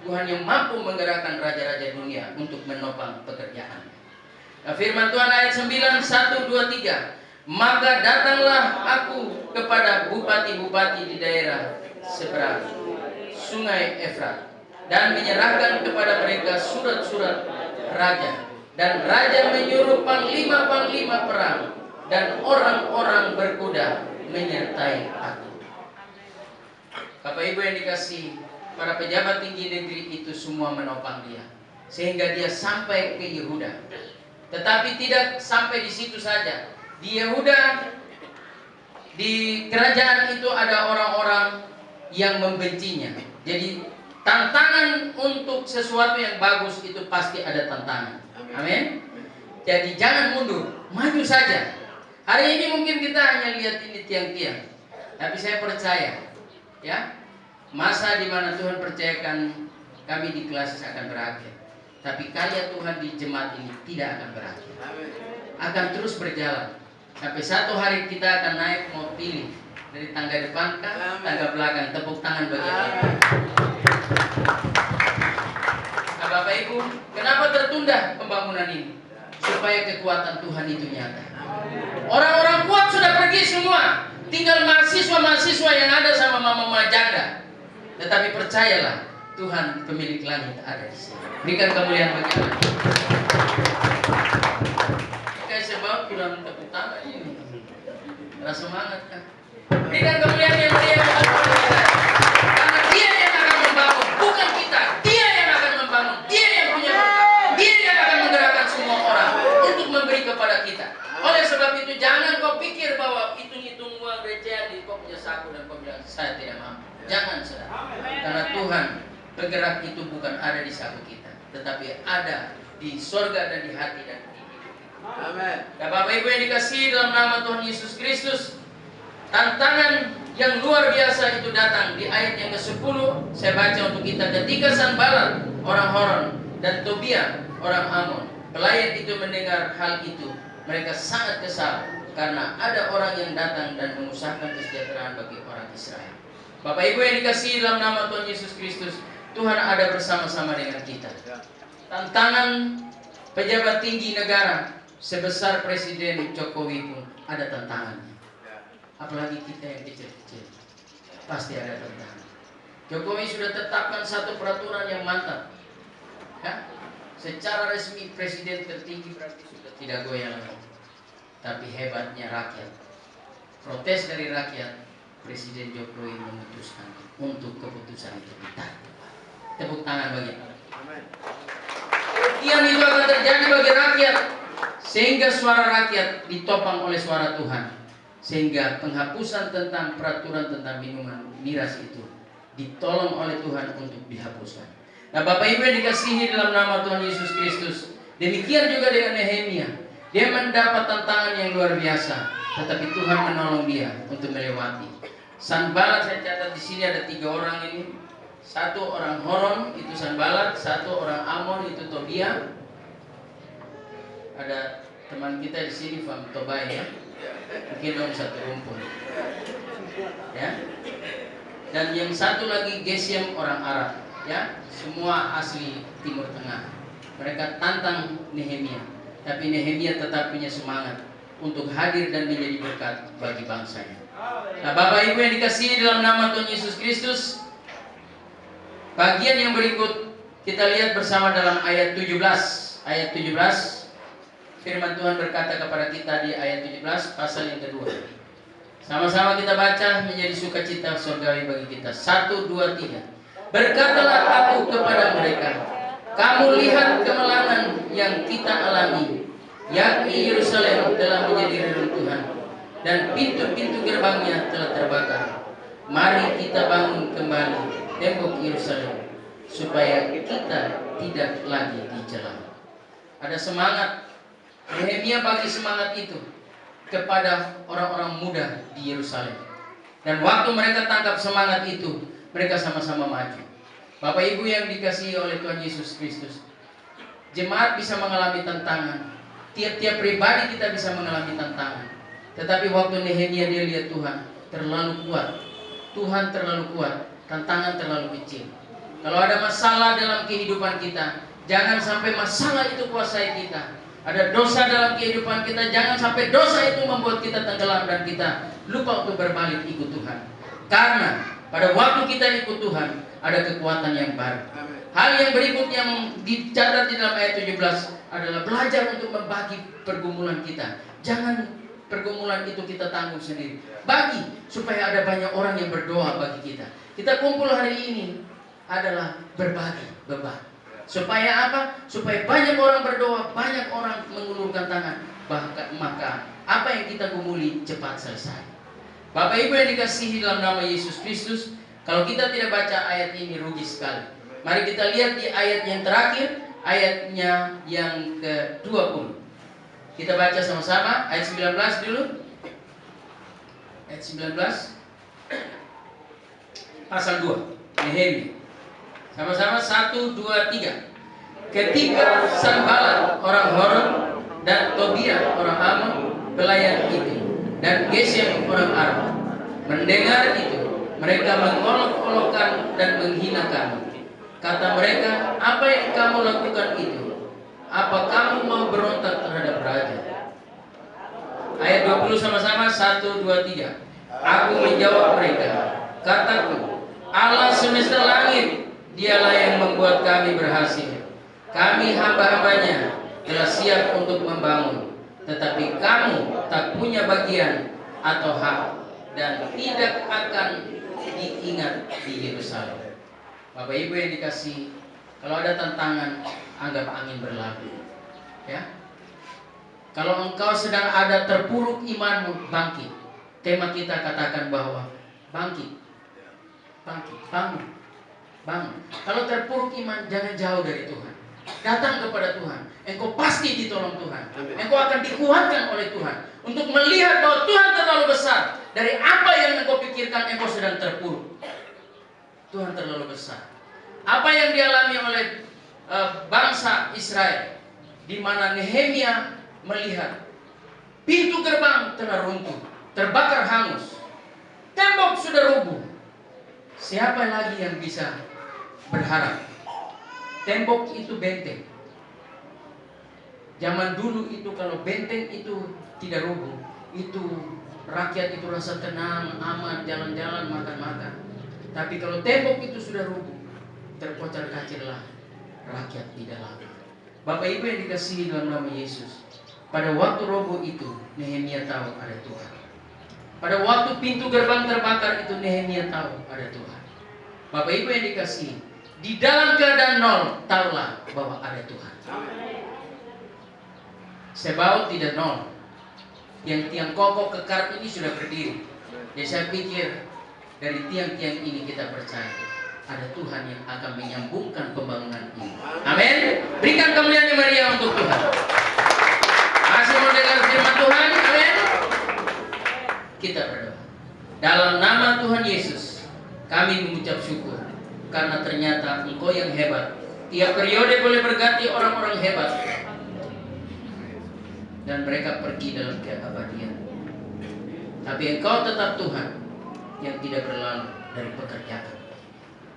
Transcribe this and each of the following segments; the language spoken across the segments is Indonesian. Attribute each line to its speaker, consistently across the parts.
Speaker 1: Tuhan yang mampu menggerakkan raja-raja dunia untuk menopang pekerjaannya. Nah, firman Tuhan ayat 9, 1, 2, 3. Maka datanglah aku kepada bupati-bupati di daerah seberang sungai Efrat dan menyerahkan kepada mereka surat-surat raja. Dan raja menyuruh panglima-panglima perang dan orang-orang berkuda menyertai aku. Bapak Ibu yang dikasihi, para pejabat tinggi negeri itu semua menopang dia sehingga dia sampai ke Yehuda. Tetapi tidak sampai di situ saja. Di Yehuda, di kerajaan itu ada orang-orang yang membencinya. Jadi tantangan untuk sesuatu yang bagus itu pasti ada tantangan. Amin. Jadi jangan mundur, maju saja. Hari ini mungkin kita hanya lihat ini tiang-tiang, tapi saya percaya, ya, masa di mana Tuhan percayakan kami di kelas akan berakhir. Tapi karya Tuhan di jemaat ini tidak akan berakhir, akan terus berjalan. Sampai satu hari kita akan naik, mau pilih dari tangga depan ke tangga belakang. Tepuk tangan bagi Allah. Nah, Bapak Ibu, kenapa tertunda pembangunan ini? Supaya kekuatan Tuhan itu nyata. Orang-orang kuat sudah pergi semua, tinggal mahasiswa-mahasiswa yang ada sama mama-mama janda. Tetapi percayalah, Tuhan pemilik langit ada di sini. Berikan kemuliaan bagi Allah. Kayak sebab kurang tepuk tangan ini. Rasa semangat kan? Berikan kemuliaan yang dia karena dia yang akan membangun, bukan kita. Dia yang akan membangun, dia yang punya berkat, dia yang akan menggerakkan semua orang untuk memberi kepada kita. Oleh sebab itu jangan kau pikir bahwa hitung-hitung uang recehan di kau punya saku dan kau bilang saya tidak mampu. Jangan, saudara. Karena Tuhan bergerak itu bukan ada di saku kita, tetapi ada di sorga dan di hati dan di hidup. Amin. Dan Bapak Ibu yang dikasihi dalam nama Tuhan Yesus Kristus, tantangan yang luar biasa itu datang di ayat yang ke-10. Saya baca untuk kita. Ketika Sanbalat orang Horon dan Tobia orang Amon, pelayan itu mendengar hal itu, mereka sangat kesal karena ada orang yang datang dan mengusahakan kesejahteraan bagi orang Israel. Bapak Ibu yang dikasihi dalam nama Tuhan Yesus Kristus, Tuhan ada bersama-sama dengan kita. Tantangan pejabat tinggi negara sebesar Presiden Jokowi pun ada tantangannya. Apalagi kita yang kecil-kecil, pasti ada tantangan. Jokowi sudah tetapkan satu peraturan yang mantap, ya? Secara resmi Presiden tertinggi berarti sudah tidak goyah lagi. Tapi hebatnya rakyat, protes dari rakyat, Presiden Jokowi memutuskan untuk keputusan itu ditarik. Tepuk tangan bagi Allah. Yang itu akan terjadi bagi rakyat, sehingga suara rakyat ditopang oleh suara Tuhan, sehingga penghapusan tentang peraturan tentang minuman miras itu ditolong oleh Tuhan untuk dihapuskan. Nah, Bapak Ibu yang dikasihi dalam nama Tuhan Yesus Kristus, demikian juga dengan Nehemia. Dia mendapat tantangan yang luar biasa, tetapi Tuhan menolong dia untuk melewati. Sanbalat, saya catat di sini ada 3 orang ini. Satu orang Horon itu Sanbalat, satu orang Amon itu Tobia. Ada teman kita di sini Fam Tobai, ya. Mungkin dong satu rumpun. Ya. Dan yang satu lagi Geshem orang Arab, ya. Semua asli Timur Tengah. Mereka tantang Nehemia, tapi Nehemia tetap punya semangat untuk hadir dan menjadi berkat bagi bangsanya. Nah, Bapak Ibu yang dikasihi dalam nama Tuhan Yesus Kristus, bagian yang berikut kita lihat bersama dalam ayat 17. Ayat 17, firman Tuhan berkata kepada kita di ayat 17 pasal yang kedua. Sama-sama kita baca, menjadi sukacita surgawi bagi kita. 1, 2, 3. Berkatalah aku kepada mereka, kamu lihat kemelangan yang kita alami, yakni Yerusalem telah menjadi reruntuhan dan pintu-pintu gerbangnya telah terbakar. Mari kita bangun kembali tembok Yerusalem supaya kita tidak lagi dicela. Ada semangat. Nehemia bagi semangat itu kepada orang-orang muda di Yerusalem. Dan waktu mereka tangkap semangat itu, mereka sama-sama maju. Bapak Ibu yang dikasihi oleh Tuhan Yesus Kristus, jemaat bisa mengalami tantangan. Tiap-tiap pribadi kita bisa mengalami tantangan. Tetapi waktu Nehemia dia lihat Tuhan terlalu kuat. Tuhan terlalu kuat, tantangan terlalu kecil. Kalau ada masalah dalam kehidupan kita, jangan sampai masalah itu kuasai kita. Ada dosa dalam kehidupan kita, jangan sampai dosa itu membuat kita tenggelam dan kita lupa untuk berbalik ikut Tuhan. Karena pada waktu kita ikut Tuhan, ada kekuatan yang baru. Hal yang berikutnya yang dicatat di dalam ayat 17 adalah belajar untuk membagi pergumulan kita. Jangan pergumulan itu kita tanggung sendiri. Bagi supaya ada banyak orang yang berdoa bagi kita. Kita kumpul hari ini adalah berbagi beban. Supaya apa? Supaya banyak orang berdoa, banyak orang mengulurkan tangan. Maka apa yang kita gumuli cepat selesai. Bapak Ibu yang dikasihi dalam nama Yesus Kristus, kalau kita tidak baca ayat ini rugi sekali. Mari kita lihat di ayat yang terakhir, ayatnya yang ke-20. Kita baca sama-sama ayat 19 dulu. Ayat 19 pasal 2 Nehemia. Sama-sama 1, 2, 3. Ketika Sanballat orang Horon dan Tobia orang Ammon pelayan itu dan Gesem orang Arab mendengar itu, mereka mengolok-olokkan dan menghina kamu. Kata mereka, apa yang kamu lakukan itu? Apa kamu mau berontak terhadap raja? Ayat 20 sama-sama 1, 2, 3. Aku menjawab mereka, kataku, Allah semesta langit, dialah yang membuat kami berhasil. Kami hamba-hambanya telah siap untuk membangun, tetapi kamu tak punya bagian atau hak dan tidak akan diingat di Yerusalem. Bapak Ibu yang dikasih, kalau ada tantangan, anggap angin berlalu. Ya. Kalau engkau sedang ada terpuruk imanmu, bangkit. Tema kita katakan bahwa bangkit, bangkit, bangun, bangun. Kalau terpuruk iman, jangan jauh dari Tuhan. Datang kepada Tuhan. Engkau pasti ditolong Tuhan. Engkau akan dikuatkan oleh Tuhan untuk melihat bahwa Tuhan terlalu besar. Dari apa yang engkau pikirkan, engkau sedang terpuruk. Tuhan terlalu besar. Apa yang dialami oleh bangsa Israel, di mana Nehemia melihat pintu gerbang telah runtuh, terbakar hangus, tembok sudah rubuh. Siapa lagi yang bisa berharap? Tembok itu benteng. Zaman dulu itu kalau benteng itu tidak rubuh, itu rakyat itu rasa tenang, aman, jalan-jalan, makan-makan. Tapi kalau tembok itu sudah rubuh, terkocar-kacirlah rakyat di dalam. Bapak Ibu yang dikasihi dalam nama Yesus, pada waktu roboh itu Nehemia tahu ada Tuhan. Pada waktu pintu gerbang terbakar itu Nehemia tahu ada Tuhan. Bapak Ibu yang dikasihi, di dalam keadaan nol, tahulah bahwa ada Tuhan. Sebaut tidak nol. Yang tiang kokoh kekar ini sudah berdiri. Jadi saya pikir dari tiang-tiang ini kita percaya ada Tuhan yang akan menyambungkan pembangunan ini. Amin. Berikan kemuliaan yang meriah untuk Tuhan. Masih mendengar firman Tuhan? Amin. Kita berdoa. Dalam nama Tuhan Yesus, kami mengucap syukur karena ternyata Engkau yang hebat. Tiap periode boleh berganti orang-orang hebat, dan mereka pergi dalam keabadian. Tapi Engkau tetap Tuhan yang tidak berlalu dari pekerjaan.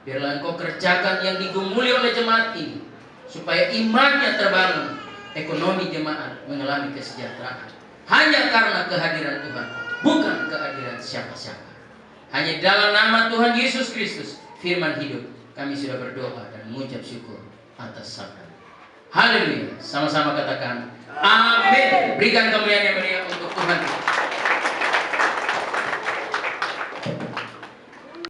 Speaker 1: Biarlah Engkau kerjakan yang digumuli oleh jemaat ini, supaya imannya terbangun, ekonomi jemaat mengalami kesejahteraan. Hanya karena kehadiran Tuhan, bukan kehadiran siapa-siapa. Hanya dalam nama Tuhan Yesus Kristus, firman hidup, kami sudah berdoa dan mengucap syukur atas sabda. Haleluya. Sama-sama katakan amin. Berikan kemuliaan yang meriah untuk Tuhan.